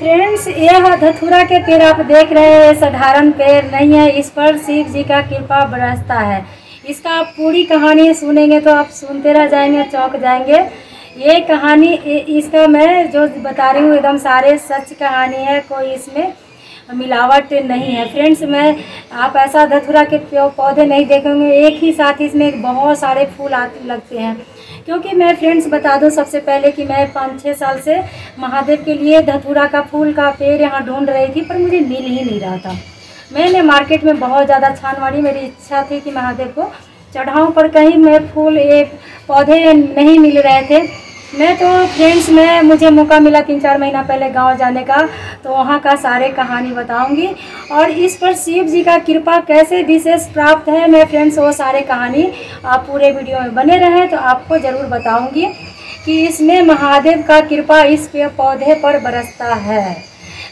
Friends, यह धतूरा के पेड़ आप देख रहे हैं, साधारण पेड़ नहीं है। इस पर शिव जी का कृपा बरसता है। इसका आप पूरी कहानी सुनेंगे तो आप सुनते रह जाएंगे, चौंक जाएंगे। ये कहानी इसका मैं जो बता रही हूँ एकदम सारे सच कहानी है, कोई इसमें मिलावट नहीं है। फ्रेंड्स, मैं आप ऐसा धतूरा के पौधे नहीं देखेंगे एक ही साथ इसमें बहुत सारे फूल लगते हैं। क्योंकि मैं फ्रेंड्स बता दूं सबसे पहले कि मैं 5-6 साल से महादेव के लिए धतूरा का फूल का पेड़ यहाँ ढूंढ रही थी, पर मुझे मिल ही नहीं रहा था। मैंने मार्केट में बहुत ज़्यादा छान मारी, मेरी इच्छा थी कि महादेव को चढ़ाऊँ, पर कहीं मैं फूल पौधे नहीं मिल रहे थे। मैं तो फ्रेंड्स मुझे मौका मिला 3-4 महीना पहले गांव जाने का, तो वहां का सारे कहानी बताऊंगी और इस पर शिव जी का कृपा कैसे विशेष प्राप्त है। मैं फ्रेंड्स वो सारे कहानी आप पूरे वीडियो में बने रहें तो आपको ज़रूर बताऊंगी कि इसमें महादेव का कृपा इस पौधे पर बरसता है।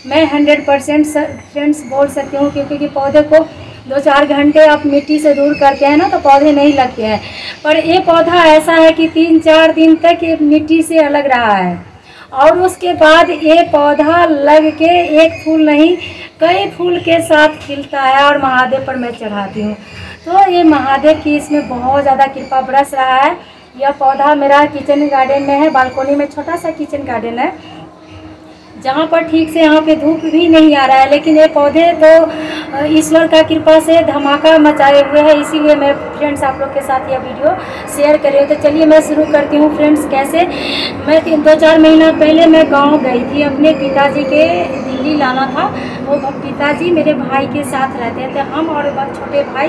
मैं 100% फ्रेंड्स बोल सकती हूँ, क्योंकि पौधे को 2-4 घंटे आप मिट्टी से दूर करते हैं ना तो पौधे नहीं लगते हैं, पर ये पौधा ऐसा है कि 3-4 दिन तक ये मिट्टी से अलग रहा है और उसके बाद ये पौधा लग के एक फूल नहीं कई फूल के साथ खिलता है और महादेव पर मैं चढ़ाती हूँ। तो ये महादेव की इसमें बहुत ज़्यादा कृपा बरस रहा है। यह पौधा मेरा किचन गार्डन में है, बालकोनी में छोटा सा किचन गार्डन है जहाँ पर ठीक से यहाँ पे धूप भी नहीं आ रहा है, लेकिन ये पौधे तो ईश्वर का कृपा से धमाका मचाए हुए हैं। इसीलिए मैं फ्रेंड्स आप लोग के साथ यह वीडियो शेयर कर रही हूँ। तो चलिए मैं शुरू करती हूँ फ्रेंड्स। कैसे मैं 2-4 महीना पहले मैं गांव गई थी, अपने पिताजी के दिल्ली लाना था। वो पिताजी मेरे भाई के साथ रहते थे, हम और छोटे भाई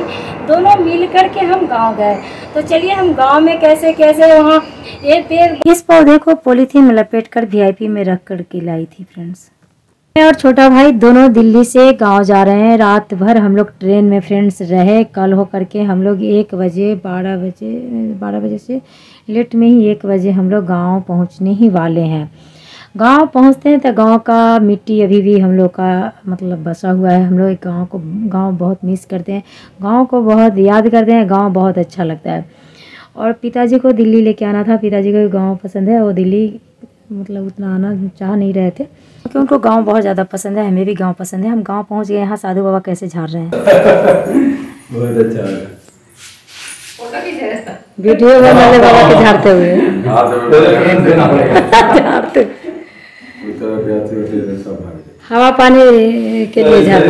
दोनों मिल कर के हम गाँव गए। तो चलिए हम गाँव में कैसे कैसे वहाँ ये पेड़ इस पौधे को पॉलीथीन में लपेट कर VIP में रख कर के लाई थी फ्रेंड्स। मैं और छोटा भाई दोनों दिल्ली से गांव जा रहे हैं। रात भर हम लोग ट्रेन में फ्रेंड्स रहे। कल हो करके हम लोग 1 बजे 12 बजे से लेट में ही 1 बजे हम लोग गांव पहुंचने ही वाले हैं। गांव पहुंचते हैं तो गांव का मिट्टी अभी भी हम लोग का मतलब बसा हुआ है। हम लोग गाँव बहुत मिस करते हैं, गाँव को बहुत याद करते हैं। गाँव बहुत अच्छा लगता है और पिताजी को दिल्ली लेके आना था। पिताजी को गांव पसंद है, वो दिल्ली मतलब उतना आना चाह नहीं रहे थे क्योंकि उनको गांव बहुत ज़्यादा पसंद है। हमें भी गांव पसंद है। हम गांव पहुंच गए। यहाँ साधु बाबा कैसे झाड़ रहे हैं बहुत अच्छा वीडियो में वाले बाबा के झाड़ते हुए हवा पानी के लिए झाड़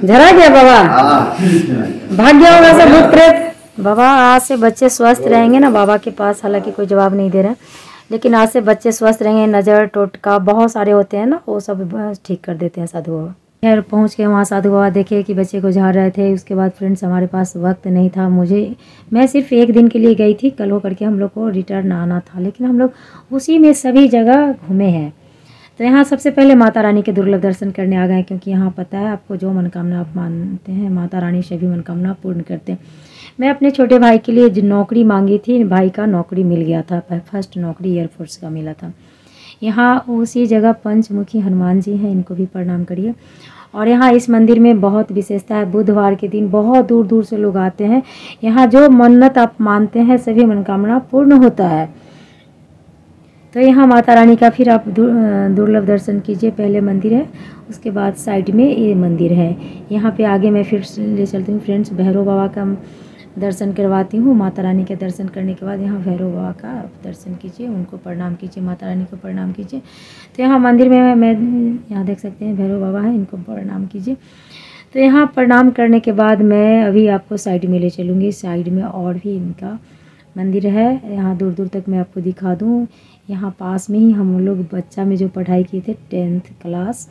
झरा गया बाबा, भाग गया होगा सब भूत प्रेत। बाबा आज से बच्चे स्वस्थ रहेंगे ना बाबा के पास। हालांकि कोई जवाब नहीं दे रहे, लेकिन आज से बच्चे स्वस्थ रहेंगे। नज़र टोटका बहुत सारे होते हैं ना, वो सब ठीक कर देते हैं साधु बाबा। खैर पहुँच के वहाँ साधु बाबा देखे कि बच्चे को झाड़ रहे थे। उसके बाद फ्रेंड्स हमारे पास वक्त नहीं था। मैं सिर्फ 1 दिन के लिए गई थी। कल हो करके हम लोग को रिटर्न आना था, लेकिन हम लोग उसी में सभी जगह घूमे हैं। तो यहाँ सबसे पहले माता रानी के दुर्लभ दर्शन करने आ गए, क्योंकि यहाँ पता है आपको जो मनोकामना आप मानते हैं माता रानी सभी मनोकामना पूर्ण करते हैं। मैं अपने छोटे भाई के लिए जो नौकरी मांगी थी, भाई का नौकरी मिल गया था। फर्स्ट नौकरी एयरफोर्स का मिला था। यहाँ उसी जगह पंचमुखी हनुमान जी हैं, इनको भी प्रणाम करिए। और यहाँ इस मंदिर में बहुत विशेषता है। बुधवार के दिन बहुत दूर दूर से लोग आते हैं। यहाँ जो मन्नत आप मानते हैं सभी मनोकामना पूर्ण होता है। तो यहाँ माता रानी का फिर आप दुर्लभ दर्शन कीजिए। पहले मंदिर है, उसके बाद साइड में ये मंदिर है। यहाँ पे आगे मैं फिर ले चलती हूँ फ्रेंड्स। भैरव बाबा का दर्शन करवाती हूँ। माता रानी के दर्शन करने के बाद यहाँ भैरव बाबा का दर्शन कीजिए, उनको प्रणाम कीजिए, माता रानी को प्रणाम कीजिए। तो यहाँ मंदिर में मैं यहाँ देख सकते हैं भैरव बाबा हैं, इनको प्रणाम कीजिए। तो यहाँ प्रणाम करने के बाद मैं अभी आपको साइड में ले चलूँगी। साइड में और भी इनका मंदिर है, यहाँ दूर दूर तक मैं आपको दिखा दूँ। यहाँ पास में ही हम लोग बच्चा में जो पढ़ाई किए थे 10th क्लास,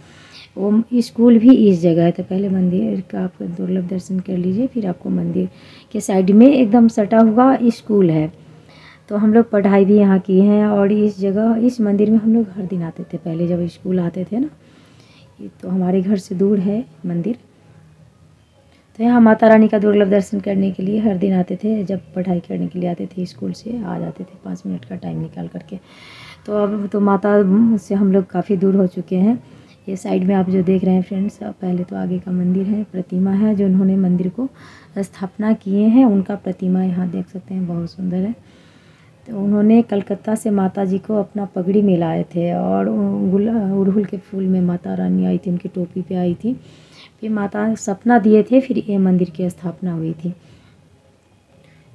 वो स्कूल भी इस जगह है। तो पहले मंदिर का आप दुर्लभ दर्शन कर लीजिए, फिर आपको मंदिर के साइड में एकदम सटा हुआ स्कूल है। तो हम लोग पढ़ाई भी यहाँ की हैं और इस जगह इस मंदिर में हम लोग हर दिन आते थे पहले जब स्कूल आते थे ना। ये तो हमारे घर से दूर है मंदिर। तो यहाँ माता रानी का दुर्लभ दर्शन करने के लिए हर दिन आते थे। जब पढ़ाई करने के लिए आते थे स्कूल से आ जाते थे 5 मिनट का टाइम निकाल करके। तो अब तो माता से हम लोग काफ़ी दूर हो चुके हैं। ये साइड में आप जो देख रहे हैं फ्रेंड्स, पहले तो आगे का मंदिर है, प्रतिमा है जो उन्होंने मंदिर को स्थापना किए हैं, उनका प्रतिमा यहाँ देख सकते हैं, बहुत सुंदर है। तो उन्होंने कलकत्ता से माता जी को अपना पगड़ी में लाए थे और अड़हुल के फूल में माता रानी आई थी, उनकी टोपी पे आई थी। फिर माता सपना दिए थे, फिर ये मंदिर की स्थापना हुई थी।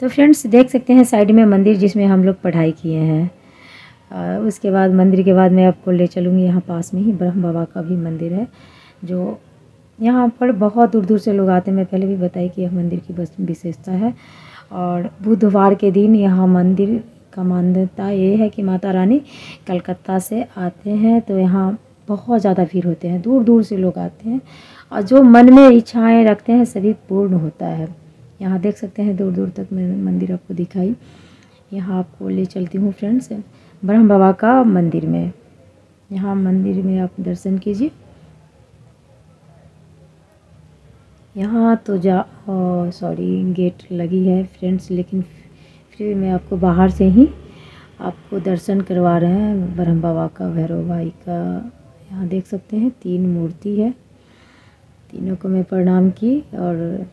तो फ्रेंड्स देख सकते हैं साइड में मंदिर जिसमें हम लोग पढ़ाई किए हैं। उसके बाद मंदिर के बाद मैं आपको ले चलूँगी, यहाँ पास में ही ब्रह्म बाबा का भी मंदिर है, जो यहाँ पर बहुत दूर दूर से लोग आते हैं। मैं पहले भी बताई कि यह मंदिर की बस विशेषता है। और बुधवार के दिन यहाँ मंदिर का मान्यता ये है कि माता रानी कलकत्ता से आते हैं, तो यहाँ बहुत ज़्यादा भीड़ होते हैं, दूर दूर से लोग आते हैं और जो मन में इच्छाएं रखते हैं सभी पूर्ण होता है। यहाँ देख सकते हैं दूर दूर तक मैं मंदिर आपको दिखाई। यहाँ आपको ले चलती हूँ फ्रेंड्स ब्रह्म बाबा का मंदिर में। यहाँ मंदिर में आप दर्शन कीजिए। यहाँ तो गेट लगी है फ्रेंड्स, लेकिन फिर मैं आपको बाहर से ही आपको दर्शन करवा रहे हैं ब्रह्म बाबा का, भैरव भाई का। यहाँ देख सकते हैं 3 मूर्ति है, तीनों को मैं प्रणाम की। और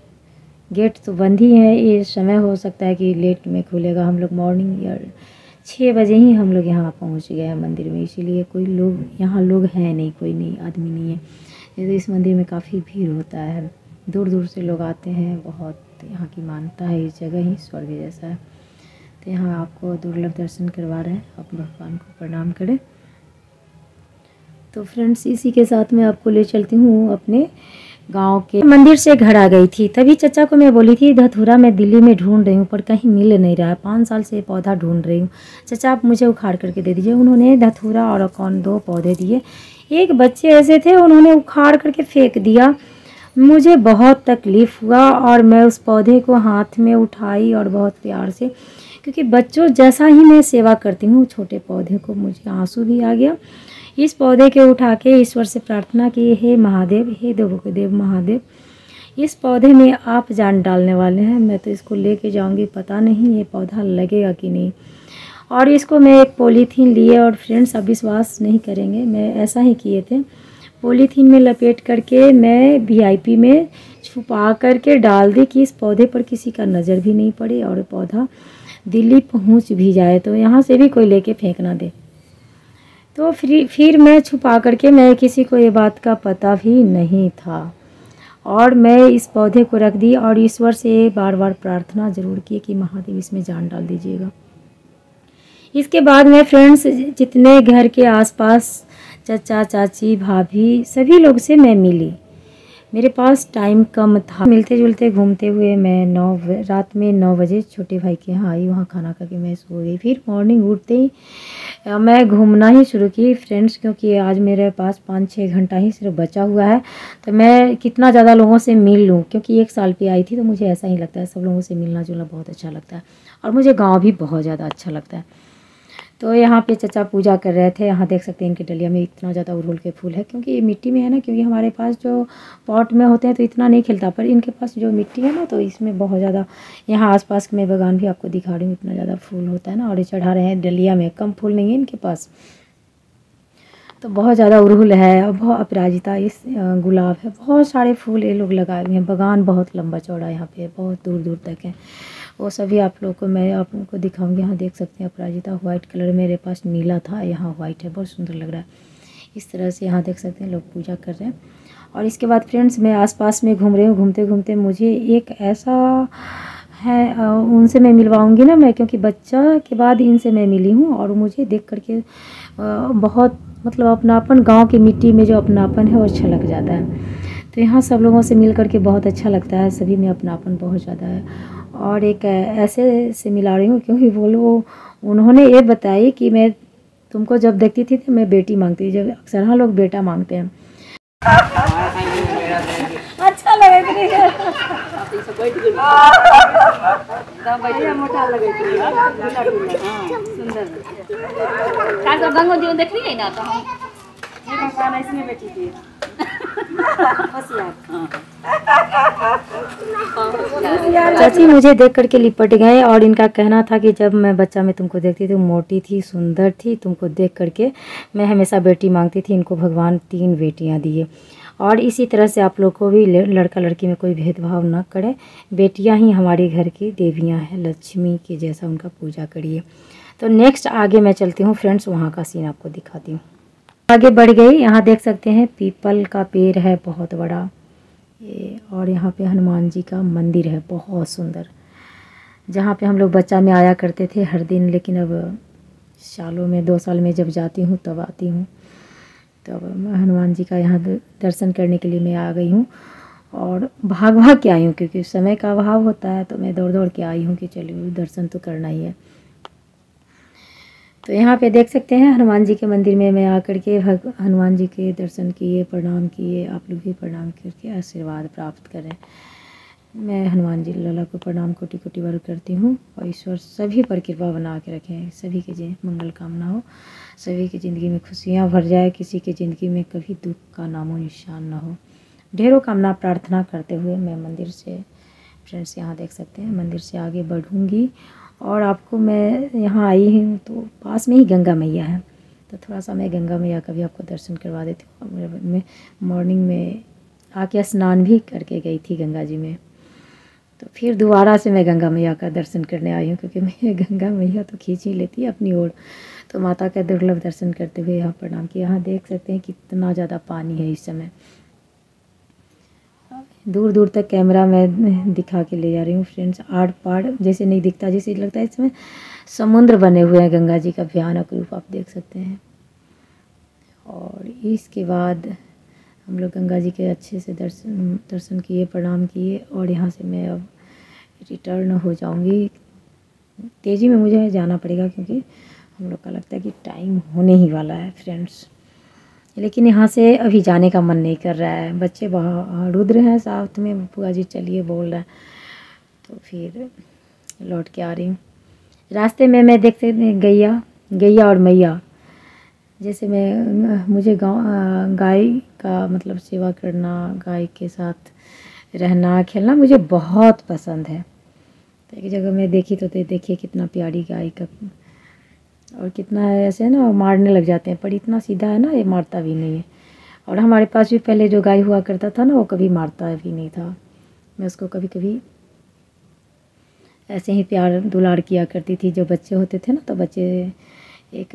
गेट तो बंद ही है, ये समय हो सकता है कि लेट में खुलेगा। हम लोग मॉर्निंग या 6 बजे ही हम लोग यहाँ पहुँच गए हैं मंदिर में, इसीलिए कोई लोग यहाँ लोग हैं नहीं, कोई नहीं आदमी नहीं है। तो इस मंदिर में काफ़ी भीड़ होता है, दूर दूर से लोग आते हैं। बहुत यहाँ की मान्यता है, इस जगह ही स्वर्ग जैसा है। तो यहाँ आपको दुर्लभ दर्शन करवा रहे हैं, आप भगवान को प्रणाम करें। तो फ्रेंड्स इसी के साथ मैं आपको ले चलती हूँ अपने गांव के मंदिर से घर आ गई थी। तभी चचा को मैं बोली थी धतूरा मैं दिल्ली में ढूंढ रही हूँ पर कहीं मिल नहीं रहा है, 5 साल से पौधा ढूंढ रही हूँ, चचा आप मुझे उखाड़ करके दे दीजिए। उन्होंने धतूरा और 2 पौधे दिए। एक बच्चे ऐसे थे उन्होंने उखाड़ करके फेंक दिया। मुझे बहुत तकलीफ़ हुआ और मैं उस पौधे को हाथ में उठाई और बहुत प्यार से, क्योंकि बच्चों जैसा ही मैं सेवा करती हूँ छोटे पौधे को, मुझे आंसू भी आ गया। इस पौधे के उठा के ईश्वर से प्रार्थना की, हे महादेव, हे देवों के देव महादेव, इस पौधे में आप जान डालने वाले हैं, मैं तो इसको लेके जाऊंगी, पता नहीं ये पौधा लगेगा कि नहीं। और इसको मैं एक पॉलीथीन लिए और फ्रेंड्स आप विश्वास नहीं करेंगे, मैं ऐसा ही किए थे, पॉलीथीन में लपेट करके मैं VIP में छुपा करके डाल दी कि इस पौधे पर किसी का नज़र भी नहीं पड़े और पौधा दिल्ली पहुंच भी जाए तो यहाँ से भी कोई लेके फेंक ना दे। तो फिर मैं छुपा करके, मैं किसी को ये बात का पता भी नहीं था और मैं इस पौधे को रख दी और ईश्वर से बार बार प्रार्थना ज़रूर की कि महादेव इसमें जान डाल दीजिएगा। इसके बाद मैं फ्रेंड्स जितने घर के आसपास चाचा चाची भाभी सभी लोग से मैं मिली। मेरे पास टाइम कम था, मिलते जुलते घूमते हुए मैं रात में 9 बजे छोटे भाई के यहाँ आई, वहाँ खाना खा के मैं सो गई। फिर मॉर्निंग उठते ही मैं घूमना ही शुरू की फ्रेंड्स, क्योंकि आज मेरे पास 5-6 घंटा ही सिर्फ बचा हुआ है, तो मैं कितना ज़्यादा लोगों से मिल लूँ, क्योंकि 1 साल पे आई थी तो मुझे ऐसा ही लगता है, सब लोगों से मिलना जुलना बहुत अच्छा लगता है और मुझे गाँव भी बहुत ज़्यादा अच्छा लगता है। तो यहाँ पे चचा पूजा कर रहे थे। यहाँ देख सकते हैं इनके डलिया में इतना ज़्यादा अड़हुल के फूल है, क्योंकि ये मिट्टी में है ना, क्योंकि हमारे पास जो पॉट में होते हैं तो इतना नहीं खिलता, पर इनके पास जो मिट्टी है ना तो इसमें बहुत ज़्यादा, यहाँ आसपास में बगान भी आपको दिखा रही हूँ, इतना ज़्यादा फूल होता है ना, और ये चढ़ा रहे हैं डलिया में, कम फूल नहीं है इनके पास, तो बहुत ज़्यादा अड़हुल है और बहुत अपराजिता, इस गुलाब है, बहुत सारे फूल ये लोग लगाए हुए हैं। बगान बहुत लंबा चौड़ा यहाँ पे, बहुत दूर दूर तक है, वो सभी आप लोगों को मैं आप लोगों को दिखाऊंगी। यहाँ देख सकते हैं अपराजिता वाइट कलर, मेरे पास नीला था, यहाँ वाइट है, बहुत सुंदर लग रहा है। इस तरह से यहाँ देख सकते हैं लोग पूजा कर रहे हैं। और इसके बाद फ्रेंड्स मैं आसपास में घूम रही हूँ, घूमते घूमते मुझे एक ऐसा है, उनसे मैं मिलवाऊँगी ना मैं, क्योंकि बच्चा के बाद इनसे मैं मिली हूँ और मुझे देख करके बहुत मतलब अपनापन, गाँव की मिट्टी में जो अपनापन है वो अच्छा लग जाता है। तो यहाँ सब लोगों से मिल करके बहुत अच्छा लगता है, सभी में अपनापन बहुत ज़्यादा है। और एक ऐसे से मिला रही हूँ क्योंकि वो लोग उन्होंने ये बताई कि मैं तुमको जब देखती थी तो मैं बेटी मांगती थी, जब अक्सर हाँ लोग बेटा मांगते हैं। अच्छा लगे मोटा लगे सुंदर देख रही है ना, तो इसमें बेटी थी चाची मुझे देख करके लिपट गए और इनका कहना था कि जब मैं बच्चा में तुमको देखती थी मोटी थी, सुंदर थी, तुमको देख करके मैं हमेशा बेटी मांगती थी। इनको भगवान 3 बेटियां दिए और इसी तरह से आप लोग को भी लड़का लड़की में कोई भेदभाव ना करे, बेटियां ही हमारे घर की देवियां हैं, लक्ष्मी के जैसा उनका पूजा करिए। तो नेक्स्ट आगे मैं चलती हूँ फ्रेंड्स, वहाँ का सीन आपको दिखाती हूँ। आगे बढ़ गई, यहाँ देख सकते हैं पीपल का पेड़ है बहुत बड़ा ये, और यहाँ पे हनुमान जी का मंदिर है बहुत सुंदर, जहाँ पे हम लोग बच्चा में आया करते थे हर दिन, लेकिन अब सालों में 2 साल में जब जाती हूँ तब आती हूँ। तब हनुमान जी का यहाँ दर्शन करने के लिए मैं आ गई हूँ, और भाग भाग के आई हूँ क्योंकि समय का अभाव होता है, तो मैं दौड़ दौड़ के आई हूँ कि चलिए दर्शन तो करना ही है। तो यहाँ पे देख सकते हैं हनुमान जी के मंदिर में मैं आकर के हनुमान जी के दर्शन किए, प्रणाम किए। आप लोग भी प्रणाम करके आशीर्वाद प्राप्त करें। मैं हनुमान जी लाला को प्रणाम कोटि कोटि बार करती हूँ, और ईश्वर सभी पर कृपा बना के रखें, सभी के मंगल कामना हो, सभी की ज़िंदगी में खुशियाँ भर जाए, किसी की ज़िंदगी में कभी दुख का नामो निशान ना हो। ढेरों कामना प्रार्थना करते हुए मैं मंदिर से फ्रेंड्स यहाँ देख सकते हैं मंदिर से आगे बढ़ूँगी, और आपको मैं यहाँ आई हूँ तो पास में ही गंगा मैया है, तो थोड़ा सा मैं गंगा मैया का भी आपको दर्शन करवा देती हूँ। मैं मॉर्निंग में आके स्नान भी करके गई थी गंगा जी में, तो फिर दोबारा से मैं गंगा मैया का दर्शन करने आई हूँ, क्योंकि मैं गंगा मैया तो खींच ही लेती है अपनी ओर। तो माता का दुर्लभ दर्शन करते हुए यहाँ प्रणाम किया। यहाँ देख सकते हैं कितना ज़्यादा पानी है इस समय, दूर दूर तक कैमरा में दिखा के ले जा रही हूँ फ्रेंड्स। आड़ पाड़ जैसे नहीं दिखता, जैसे लगता है इसमें समुद्र बने हुए हैं। गंगा जी का भयानक रूप आप देख सकते हैं। और इसके बाद हम लोग गंगा जी के अच्छे से दर्शन किए, प्रणाम किए, और यहाँ से मैं अब रिटर्न हो जाऊँगी। तेज़ी में मुझे जाना पड़ेगा क्योंकि हम लोग का लगता है कि टाइम होने ही वाला है फ्रेंड्स, लेकिन यहाँ से अभी जाने का मन नहीं कर रहा है। बच्चे वहाँ रुद्र हैं साथ में, बुआ जी चलिए बोल रहे हैं, तो फिर लौट के आ रही हूँ। रास्ते में मैं देखते गैया और मैया, जैसे मुझे गाय का मतलब सेवा करना, गाय के साथ रहना खेलना मुझे बहुत पसंद है। तो एक जगह मैं देखी तो देखिए कितना प्यारी गाय का, और कितना ऐसे ना मारने लग जाते हैं, पर इतना सीधा है ना, ये मारता भी नहीं है। और हमारे पास भी पहले जो गाय हुआ करता था ना, वो कभी मारता भी नहीं था। मैं उसको कभी कभी ऐसे ही प्यार दुलार किया करती थी। जो बच्चे होते थे ना, तो बच्चे, एक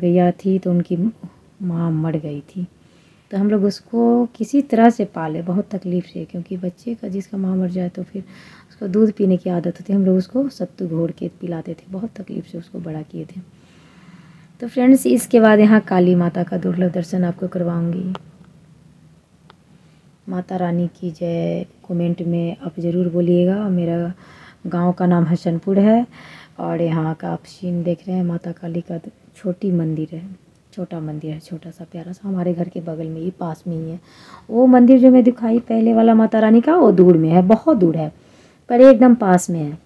गैया थी तो उनकी माँ मर गई थी, तो हम लोग उसको किसी तरह से पाले, बहुत तकलीफ़ से, क्योंकि बच्चे का जिसका माँ मर जाए तो फिर उसको दूध पीने की आदत होती है। हम लोग उसको सत्तू घोर के पिलाते थे, बहुत तकलीफ़ से उसको बड़ा किए थे। तो फ्रेंड्स इसके बाद यहाँ काली माता का दुर्लभ दर्शन आपको करवाऊँगी। माता रानी की जय कमेंट में आप ज़रूर बोलिएगा। मेरा गांव का नाम हसनपुर है, और यहाँ का आप सीन देख रहे हैं माता काली का छोटा मंदिर है, छोटा सा प्यारा सा, हमारे घर के बगल में ही, पास में ही है। वो मंदिर जो मैं दिखाई पहले वाला माता रानी का, वो दूर में है, बहुत दूर है, पर एकदम पास में है।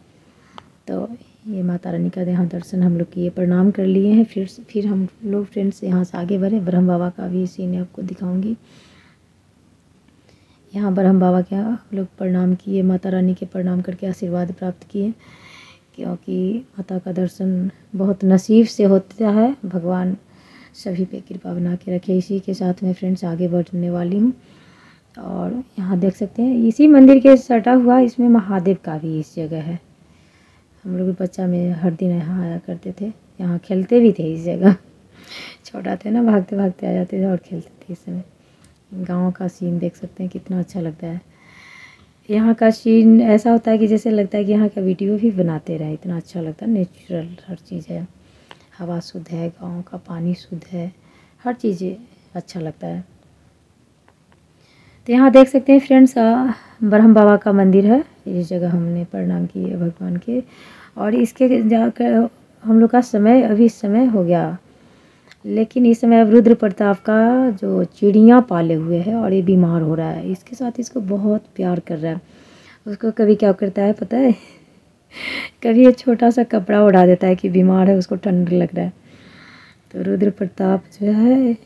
तो ये माता रानी का यहाँ दर्शन हम लोग किए, प्रणाम कर लिए हैं। फिर हम लोग फ्रेंड्स यहाँ से आगे बढ़े। ब्रह्म बाबा का भी सीन आपको दिखाऊंगी। यहाँ ब्रह्म बाबा के हम लोग प्रणाम किए, माता रानी के प्रणाम करके आशीर्वाद प्राप्त किए, क्योंकि माता का दर्शन बहुत नसीब से होता है। भगवान सभी पे कृपा बना के रखे। इसी के साथ में फ्रेंड्स आगे बढ़ने वाली हूँ। और यहाँ देख सकते हैं इसी मंदिर के सटा हुआ इसमें महादेव का भी इस जगह है। हम लोग बच्चा में हर दिन यहाँ आया करते थे, यहाँ खेलते भी थे इस जगह। छोटा थे ना, भागते भागते आ जाते थे और खेलते थे। इस समय गाँव का सीन देख सकते हैं, कितना अच्छा लगता है। यहाँ का सीन ऐसा होता है कि जैसे लगता है कि यहाँ का वीडियो भी बनाते रहे, इतना अच्छा लगता है। नेचुरल हर चीज़ है, हवा शुद्ध है, गाँव का पानी शुद्ध है, हर चीज़ अच्छा लगता है। तो यहाँ देख सकते हैं फ्रेंड्स ब्रह्म बाबा का मंदिर है। इस जगह हमने प्रणाम किए भगवान के, और इसके जाकर हम लोग का समय अभी समय हो गया, लेकिन इस समय अब रुद्र प्रताप का जो चिड़ियाँ पाले हुए है, और ये बीमार हो रहा है, इसके साथ इसको बहुत प्यार कर रहा है। उसको कभी क्या करता है पता है, कभी ये छोटा सा कपड़ा उड़ा देता है कि बीमार है, उसको ठंड लग रहा है। तो रुद्र प्रताप जो है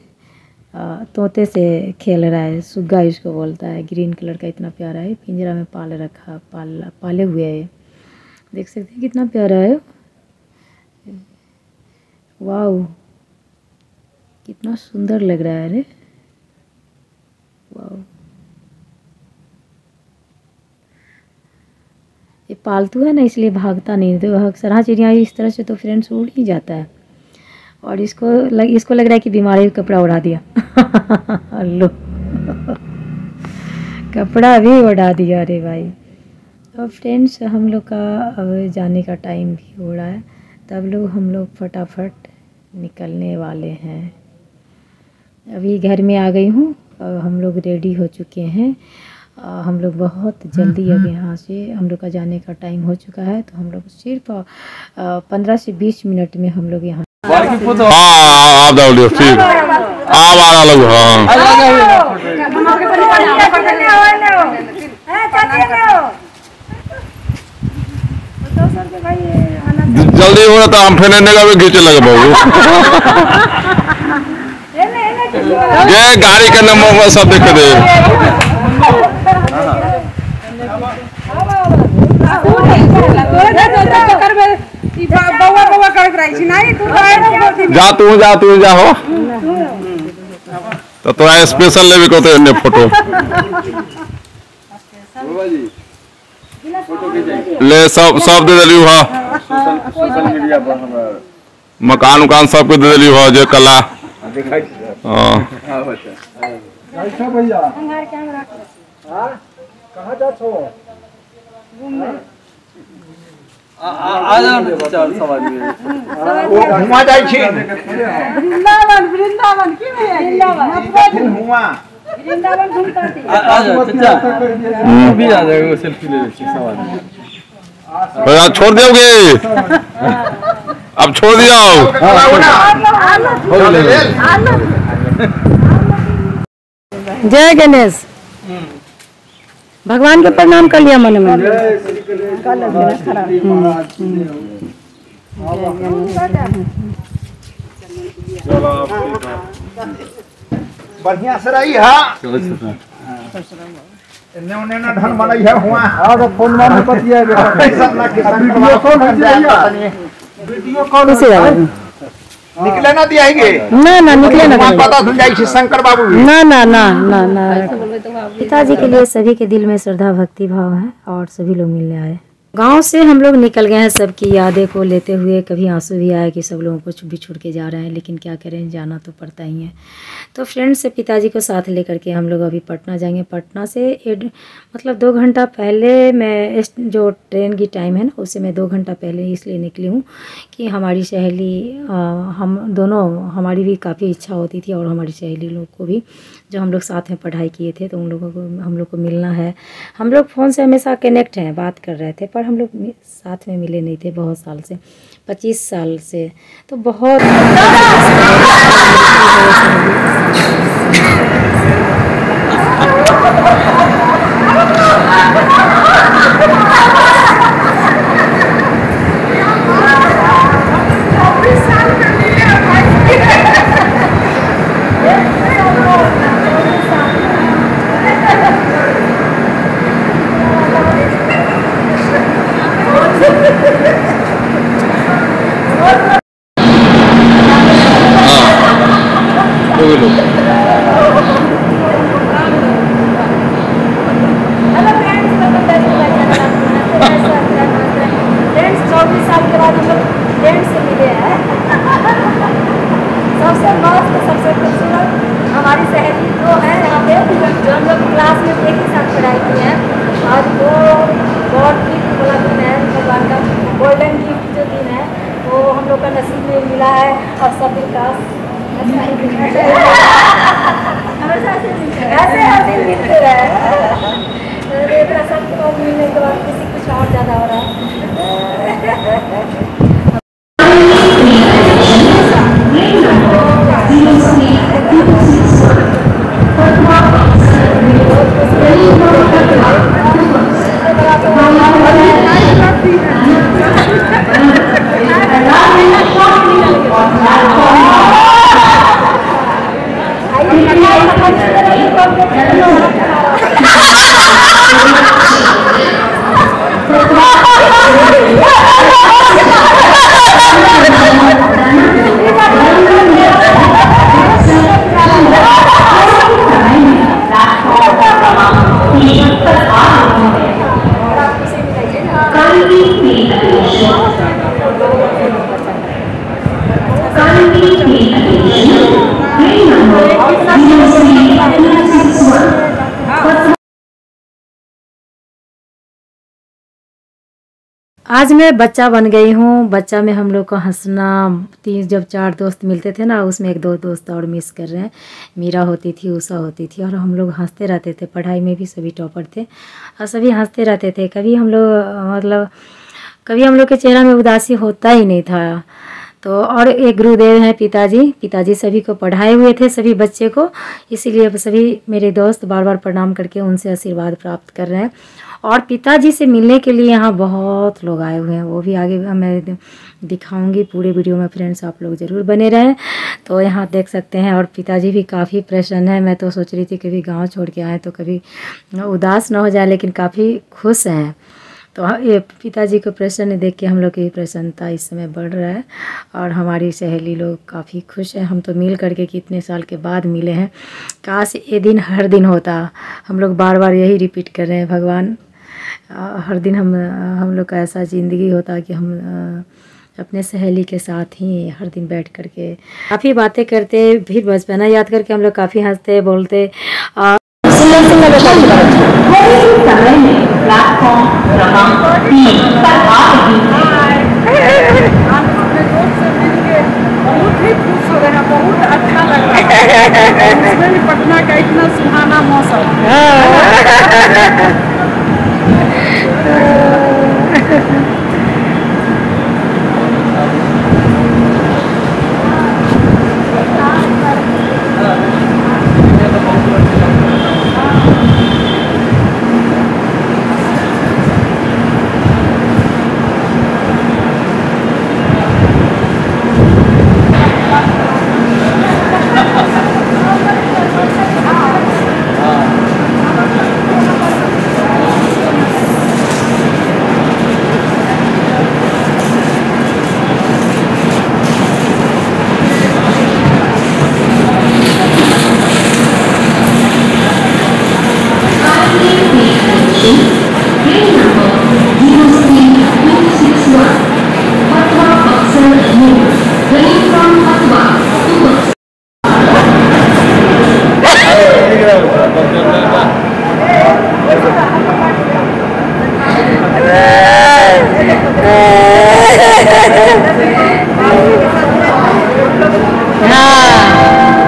तोते से खेल रहा है, सुग्गा इसको बोलता है, ग्रीन कलर का, इतना प्यारा है। पिंजरा में पाले हुए है, देख सकते हैं कितना प्यारा है। वाह, कितना सुंदर लग रहा है रे, वाह। ये पालतू है ना, इसलिए भागता नहीं। तो सरहा चिड़िया इस तरह से तो फ्रेंड्स उड़ ही जाता है। और इसको लग रहा है कि बीमारी का कपड़ा उड़ा दिया। लो कपड़ा भी उड़ा दिया। अरे भाई। अब फ्रेंड्स हम लोग का अब जाने का टाइम भी हो रहा है, तब हम लोग फटाफट निकलने वाले हैं। अभी घर में आ गई हूँ और हम लोग रेडी हो चुके हैं। हम लोग बहुत जल्दी अब यहाँ से हम लोग का जाने का टाइम हो चुका है, तो हम लोग सिर्फ 15 से 20 मिनट में हम लोग यहाँ। आप डालिए ठीक, आप आ लग। जल्दी हो रहा था, हम फेंकने का भी खींचे लगे बाबू। ये गाड़ी का नंबर सब देख दे। जा तू जा हो तो तोरा स्पेशल लेवे को तो फोटो ले सब दे दिली। सोशल मीडिया पर हमरा मकान उकान सब के दे दिली हो जे कला। हां अच्छा भैया हां कहां जा छो? आ जाओ चार सवारी घुमा जाई छी वृंदावन की वृंदावन घूमता थी। आ जाओ चाचा भी आ जाएगा, सेल्फी ले लेंगे सवारी। भैया छोड़ दोगे? अब छोड़ दिया। जय गणेश। भगवान के प्रणाम कर लिया मन में। बढ़िया से रही है। ने ना धन बनाई है हुआ। हां तो फोन में पतिया वीडियो कॉल से निकले ना दियाएंगे। ना निकले ना पता सुन जाई शंकर बाबू। ना पिताजी के लिए सभी के दिल में श्रद्धा भक्ति भाव है और सभी लोग मिलने आए। गांव से हम लोग निकल गए हैं सबकी यादें को लेते हुए। कभी आंसू भी आया कि सब लोगों को भी छोड़ के जा रहे हैं, लेकिन क्या करें, जाना तो पड़ता ही है। तो फ्रेंड्स से पिताजी को साथ लेकर के हम लोग अभी पटना जाएंगे। पटना से मतलब 2 घंटा पहले मैं जो ट्रेन की टाइम है ना, उससे मैं 2 घंटा पहले इसलिए निकली हूँ कि हमारी सहेली हम दोनों, हमारी भी काफ़ी इच्छा होती थी और हमारी सहेली लोग को भी, जो हम लोग साथ में पढ़ाई किए थे, तो उन लोगों को हम लोग को मिलना है। हम लोग फ़ोन से हमेशा कनेक्ट हैं, बात कर रहे थे, पर हम लोग साथ में मिले नहीं थे बहुत साल से, 25 साल से। तो बहुत हमारी सहेली दो है यहाँ पे, जो हम लोग क्लास में एक ही साथ पढ़ाई की है। आज वो गॉड गिफ्ट वाला दिन है, भगवान का गोल्डन गिफ्ट जो दिन है वो हम लोग का नसीब में मिला है। और सब दिन का ऐसे हर दिन मिलते रहे। सबके बाद मिलने के बाद किसी कुछ और ज़्यादा हो रहा है। आज मैं बच्चा बन गई हूँ। बच्चा में हम लोग को हंसना, जब 4 दोस्त मिलते थे ना, उसमें 1-2 दोस्त और मिस कर रहे हैं। मीरा होती थी, उषा होती थी, और हम लोग हंसते रहते थे। पढ़ाई में भी सभी टॉपर थे और सभी हंसते रहते थे। कभी हम लोग के चेहरा में उदासी होता ही नहीं था। तो और एक गुरुदेव हैं पिताजी सभी को पढ़ाए हुए थे, सभी बच्चे को, इसीलिए अब सभी मेरे दोस्त बार बार प्रणाम करके उनसे आशीर्वाद प्राप्त कर रहे हैं। और पिताजी से मिलने के लिए यहाँ बहुत लोग आए हुए हैं, वो भी आगे मैं दिखाऊंगी पूरे वीडियो में। फ्रेंड्स, आप लोग ज़रूर बने रहें। तो यहाँ देख सकते हैं, और पिताजी भी काफ़ी प्रसन्न है। मैं तो सोच रही थी कभी गांव छोड़ के आए तो कभी उदास ना हो जाए, लेकिन काफ़ी खुश हैं। तो ये पिताजी को प्रसन्न देख के हम लोग की प्रसन्नता इस समय बढ़ रहा है। और हमारी सहेली लोग काफ़ी खुश हैं। हम तो मिल करके कितने साल के बाद मिले हैं। काश ये दिन हर दिन होता। हम लोग बार बार यही रिपीट कर रहे हैं, भगवान हर दिन हम लोग का ऐसा ज़िंदगी होता कि हम अपने सहेली के साथ ही हर दिन बैठ करके काफ़ी बातें करते, फिर बचपना याद करके हम लोग काफ़ी हंसते बोलते। समय में प्लेटफॉर्म क्रमांक 3 पर आ रही है। बहुत ही खुश हो रहे हैं, बहुत अच्छा लग रहा है। उसमें भी पटना का इतना सुहाना मौसम।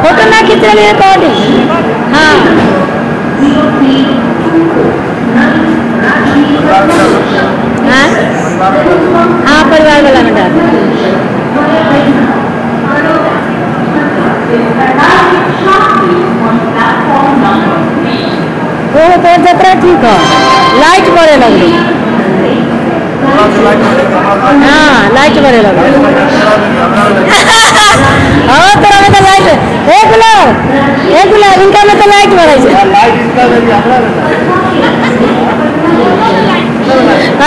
फोटो ना खींच रही है। हाँ, हाँ, परिवार वाला में डाल। वो तो जतरा ठीक है, लाइट बड़े लगे। हाँ, लाइट बड़े लगे। हाँ, तेरा में तो लाइट एक गुलाब इनका में तो लाइट बढ़े है।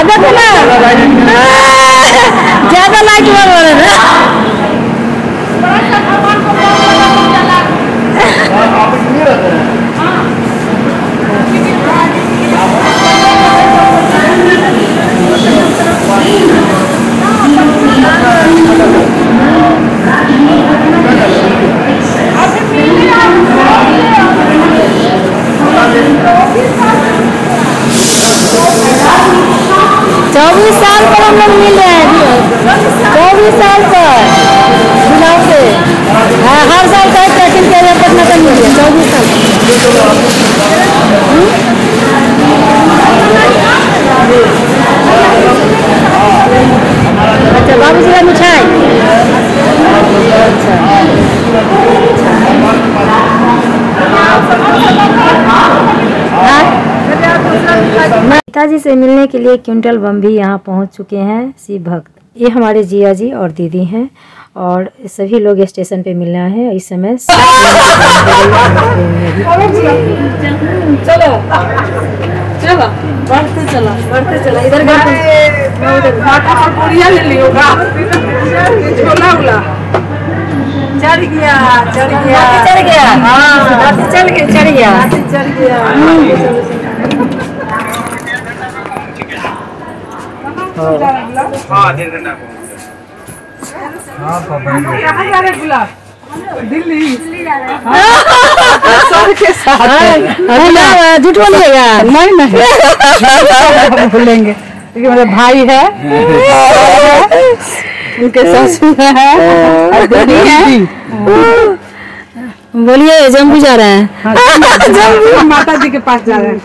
देखो ना, ज्यादा लाइट बढ़ रहे हैं। हम लोग मिल रहे हैं 24 साल पर गुलाब से। हर साल का पैकिंग किया जाता है, पटना मिल गया 24 साल। अच्छा, बाबू जी का मिठाई। पिताजी से मिलने के लिए क्विंटल बम भी यहाँ पहुँच चुके हैं शिव भक्त। ये हमारे जिया जी और दीदी हैं और सभी लोग स्टेशन पे मिलना है इस समय। चलो चलो बढ़ते चला इधर चढ़ गया हाँ चढ़ गया। दिल्ली झूठ बोलिएगा नहीं भूलेंगे। क्योंकि मेरा भाई है, उनके ससुर है और दीदी है। बोलिए जम्मू जा रहे हैं। जम्मू माता जी के पास जा रहे हैं।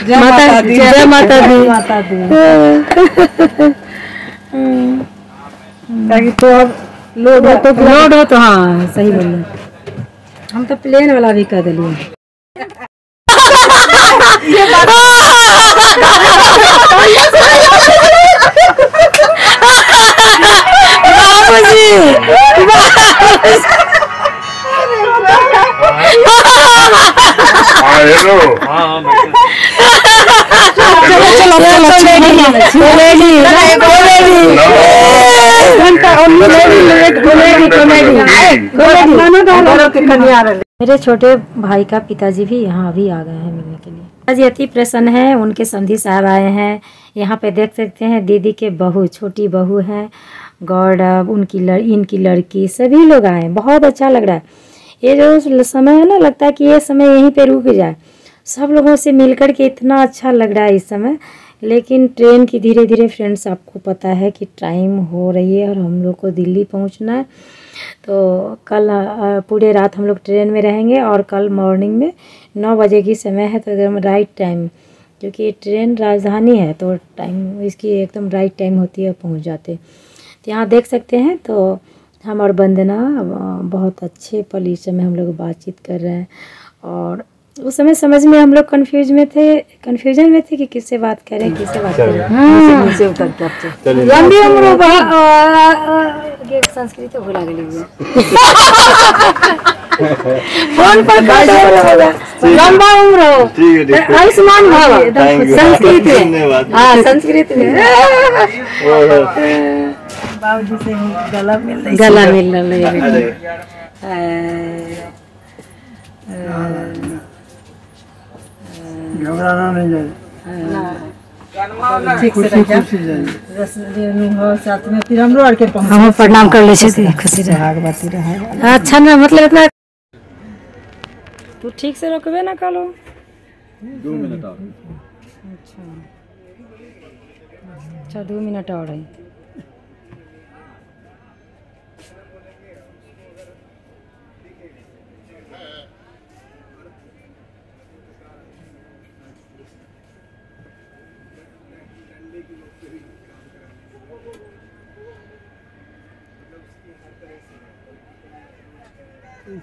जय माता दी, जय माता दी। माता दी। ताकि तो लोड हो तो हाँ सही बोल रहे। हम तो प्लेन वाला भी कर दिलिए। मेरे छोटे भाई का पिताजी भी यहाँ अभी आ गए हैं मिलने के लिए। पिताजी अति प्रसन्न है, उनके समधी साहब आए हैं। यहाँ पे देख सकते हैं दीदी के बहू, छोटी बहू है, गौरव, इनकी लड़की, सभी लोग आए हैं। बहुत अच्छा लग रहा है। ये जो समय है ना, लगता है कि ये समय यहीं पे रुक जाए। सब लोगों से मिलकर के इतना अच्छा लग रहा है इस समय। लेकिन ट्रेन की धीरे धीरे फ्रेंड्स, आपको पता है कि टाइम हो रही है और हम लोग को दिल्ली पहुंचना है। तो कल पूरे रात हम लोग ट्रेन में रहेंगे और कल मॉर्निंग में 9 बजे की समय है, तो एकदम राइट टाइम, क्योंकि ट्रेन राजधानी है तो टाइम इसकी एकदम राइट टाइम होती है, पहुंच जाते। तो यहाँ देख सकते हैं तो हम और वंदना बहुत अच्छे पल इस समय हम लोग बातचीत कर रहे हैं। और उस समय समझ में हम लोग कन्फ्यूजन में थे कि किससे बात करें, किससे बात करें। संस्कृत भुला गई फोन पर लंबा उम्र हो, आयुष्मान भव। संस्कृत में, हाँ संस्कृत में। बाबूजी से गला मिल रहा घबराना नहीं जाए, ठीक से साथ में फिर हम लोग हम प्रणाम कर ले खुशी रहा। अच्छा ना, मतलब इतना तू ठीक से रोकबे ना करो। 2 मिनट और। अच्छा 2 मिनट और है।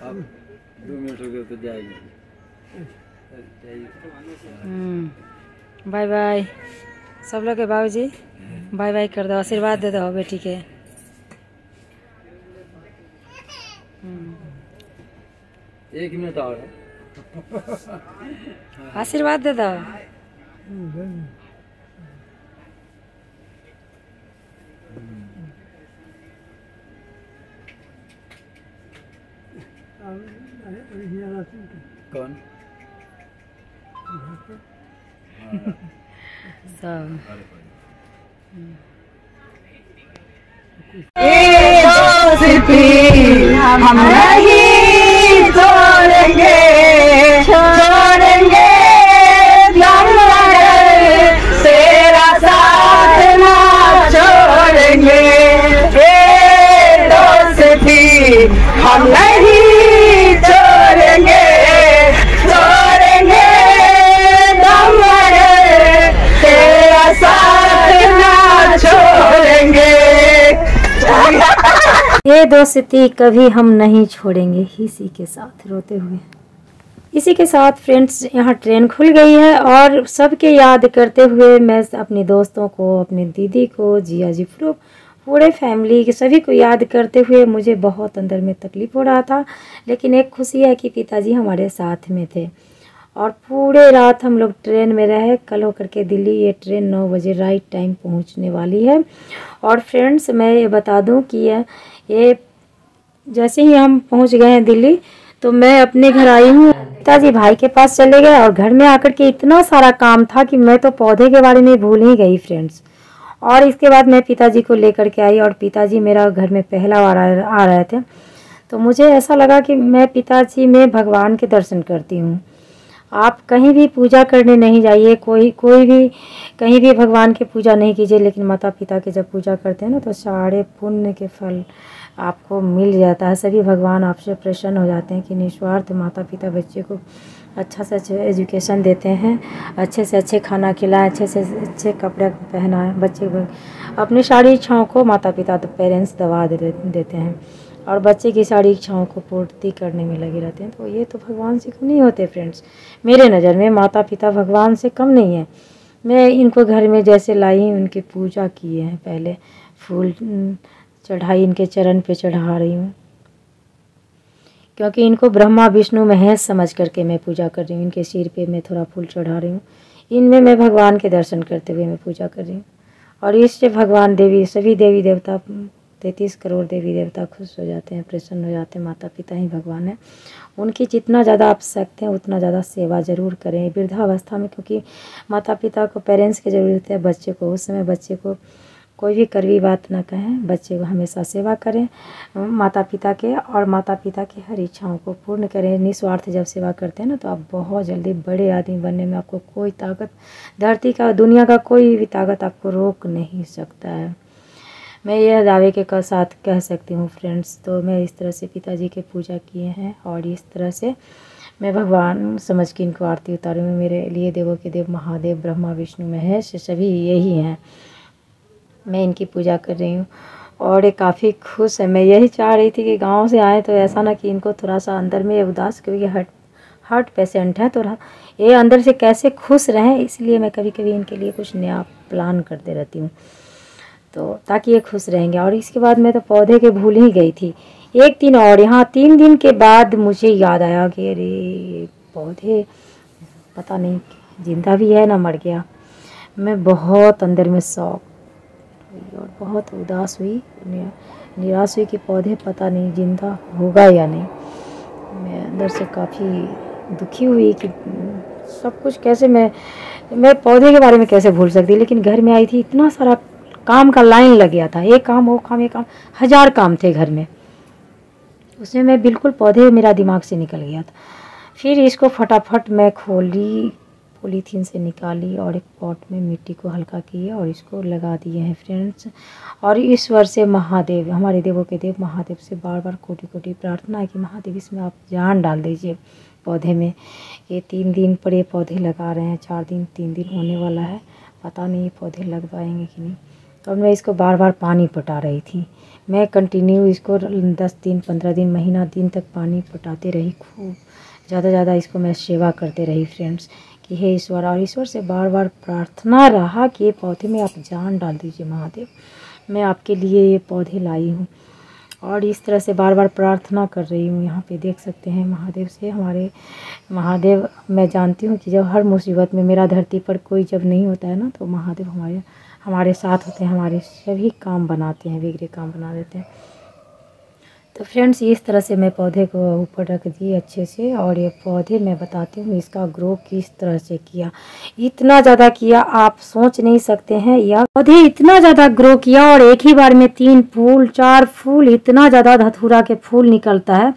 अब 2 मिनट हो गए तो जाएगी। बाय बाय सब लोग के। बाबूजी बाय बाय कर दो, आशीर्वाद दे दो बेटी के। 1 मिनट और आशीर्वाद दे दो। कौन सब हम नहीं छोड़ेंगे, छोड़ेंगे तेरा साथ ना छोड़ेंगे। दोस्ती हम नहीं छोड़ेंगे, छोड़ेंगे दम लगे तेरा साथ ना छोड़ेंगे। ये दोस्ती कभी हम नहीं छोड़ेंगे, इसी के साथ रोते हुए। इसी के साथ फ्रेंड्स यहाँ ट्रेन खुल गई है और सबके याद करते हुए मैं अपने दोस्तों को, अपनी दीदी को, जिया जी, पूरे फैमिली के सभी को याद करते हुए मुझे बहुत अंदर में तकलीफ़ हो रहा था। लेकिन एक खुशी है कि पिताजी हमारे साथ में थे और पूरे रात हम लोग ट्रेन में रहे। कल होकर के दिल्ली ये ट्रेन 9 बजे राइट टाइम पहुंचने वाली है। और फ्रेंड्स मैं ये बता दूं कि ये जैसे ही हम पहुंच गए हैं दिल्ली तो मैं अपने घर आई हूँ। पिताजी भाई के पास चले गए और घर में आकर के इतना सारा काम था कि मैं तो पौधे के बारे में भूल ही गई फ्रेंड्स। और इसके बाद मैं पिताजी को लेकर के आई और पिताजी मेरा घर में पहला बार आ रहे थे। तो मुझे ऐसा लगा कि मैं पिताजी में भगवान के दर्शन करती हूँ। आप कहीं भी पूजा करने नहीं जाइए, कोई भी कहीं भी भगवान की पूजा नहीं कीजिए, लेकिन माता पिता की जब पूजा करते हैं ना तो सारे पुण्य के फल आपको मिल जाता है। सभी भगवान आपसे प्रसन्न हो जाते हैं कि निस्वार्थ माता पिता बच्चे को अच्छा से अच्छे एजुकेशन देते हैं, अच्छे से अच्छे खाना खिलाएं, अच्छे से अच्छे कपड़े पहनाएं। बच्चे अपनी सारी इच्छाओं को माता पिता तो पेरेंट्स दबा देते हैं और बच्चे की सारी इच्छाओं को पूर्ति करने में लगे रहते हैं। तो ये तो भगवान से कम नहीं होते फ्रेंड्स। मेरे नज़र में माता पिता भगवान से कम नहीं है। मैं इनको घर में जैसे लाई उनकी पूजा किए हैं, पहले फूल चढ़ाई, इनके चरण पे चढ़ा रही हूँ, क्योंकि इनको ब्रह्मा विष्णु महेश समझ करके मैं पूजा कर रही हूँ। इनके सिर पे मैं थोड़ा फूल चढ़ा रही हूँ, इनमें मैं भगवान के दर्शन करते हुए मैं पूजा कर रही हूँ। और इससे भगवान देवी सभी देवी देवता 33 करोड़ देवी देवता खुश हो जाते हैं, प्रसन्न हो जाते हैं। माता पिता ही भगवान है। उनकी जितना ज़्यादा आप सकते हैं उतना ज़्यादा सेवा ज़रूर करें वृद्धावस्था में, क्योंकि माता पिता को पेरेंट्स की ज़रूरत है बच्चे को। उस समय बच्चे को कोई भी कड़वी बात ना कहें, बच्चे को हमेशा सेवा करें माता पिता के, और माता पिता की हर इच्छाओं को पूर्ण करें। निस्वार्थ जब सेवा करते हैं ना तो आप बहुत जल्दी बड़े आदमी बनने में आपको कोई ताकत, धरती का दुनिया का कोई भी ताकत आपको रोक नहीं सकता है। मैं यह दावे के साथ कह सकती हूँ फ्रेंड्स। तो मैं इस तरह से पिताजी के पूजा किए हैं और इस तरह से मैं भगवान समझ के इनको आरती उतारी हूँ। मेरे लिए देवों के देव महादेव ब्रह्मा विष्णु महेश सभी यही हैं। मैं इनकी पूजा कर रही हूँ और ये काफ़ी खुश है। मैं यही चाह रही थी कि गांव से आए तो ऐसा ना कि इनको थोड़ा सा अंदर में उदास, क्योंकि हार्ट पेशेंट है तो ये अंदर से कैसे खुश रहें, इसलिए मैं कभी कभी इनके लिए कुछ नया प्लान करते रहती हूँ, तो ताकि ये खुश रहेंगे। और इसके बाद मैं तो पौधे के भूल ही गई थी एक दिन, और यहाँ 3 दिन के बाद मुझे याद आया कि अरे पौधे पता नहीं जिंदा भी है ना मर गया। मैं बहुत अंदर में शौक और बहुत उदास हुई, निराश हुई कि पौधे पता नहीं जिंदा होगा या नहीं। मैं अंदर से काफ़ी दुखी हुई कि सब कुछ कैसे मैं पौधे के बारे में कैसे भूल सकती। लेकिन घर में आई थी, इतना सारा काम का लाइन लग गया था, एक काम वो काम, एक काम, 1000 काम थे घर में। उसमें मैं बिल्कुल पौधे मेरा दिमाग से निकल गया था। फिर इसको फटाफट मैं खोली, पॉलीथीन से निकाली और एक पॉट में मिट्टी को हल्का किए और इसको लगा दिए हैं फ्रेंड्स। और ईश्वर से महादेव, हमारे देवों के देव महादेव से बार बार कोटि कोटि प्रार्थना है कि महादेव इसमें आप जान डाल दीजिए पौधे में। ये 3 दिन पर ये पौधे लगा रहे हैं, 4 दिन 3 दिन होने वाला है, पता नहीं ये पौधे लग पाएंगे कि नहीं। तो मैं इसको बार बार पानी पटा रही थी। मैं कंटिन्यू इसको 10 दिन 15 दिन महीना दिन तक पानी पटाते रही, खूब ज़्यादा इसको मैं सेवा करते रही फ्रेंड्स कि हे ईश्वर। और ईश्वर से बार बार प्रार्थना रहा कि ये पौधे में आप जान डाल दीजिए महादेव, मैं आपके लिए ये पौधे लाई हूँ। और इस तरह से बार बार प्रार्थना कर रही हूँ। यहाँ पे देख सकते हैं महादेव से, हमारे महादेव, मैं जानती हूँ कि जब हर मुसीबत में मेरा धरती पर कोई जब नहीं होता है ना तो महादेव हमारे साथ होते हैं, हमारे सभी काम बनाते हैं, बिगड़े काम बना देते हैं। तो फ्रेंड्स इस तरह से मैं पौधे को ऊपर रख दी अच्छे से। और ये पौधे मैं बताती हूँ इसका ग्रो किस तरह से किया, इतना ज़्यादा किया आप सोच नहीं सकते हैं। यह पौधे इतना ज़्यादा ग्रो किया और एक ही बार में 3 फूल 4 फूल, इतना ज़्यादा धतूरा के फूल निकलता है।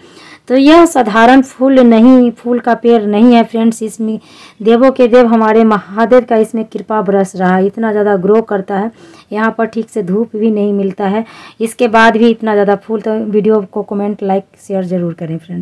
तो यह साधारण फूल नहीं, फूल का पेड़ नहीं है फ्रेंड्स। इसमें देवों के देव हमारे महादेव का इसमें कृपा बरस रहा है, इतना ज़्यादा ग्रो करता है। यहाँ पर ठीक से धूप भी नहीं मिलता है, इसके बाद भी इतना ज़्यादा फूल। तो वीडियो को कमेंट लाइक शेयर ज़रूर करें फ्रेंड्स।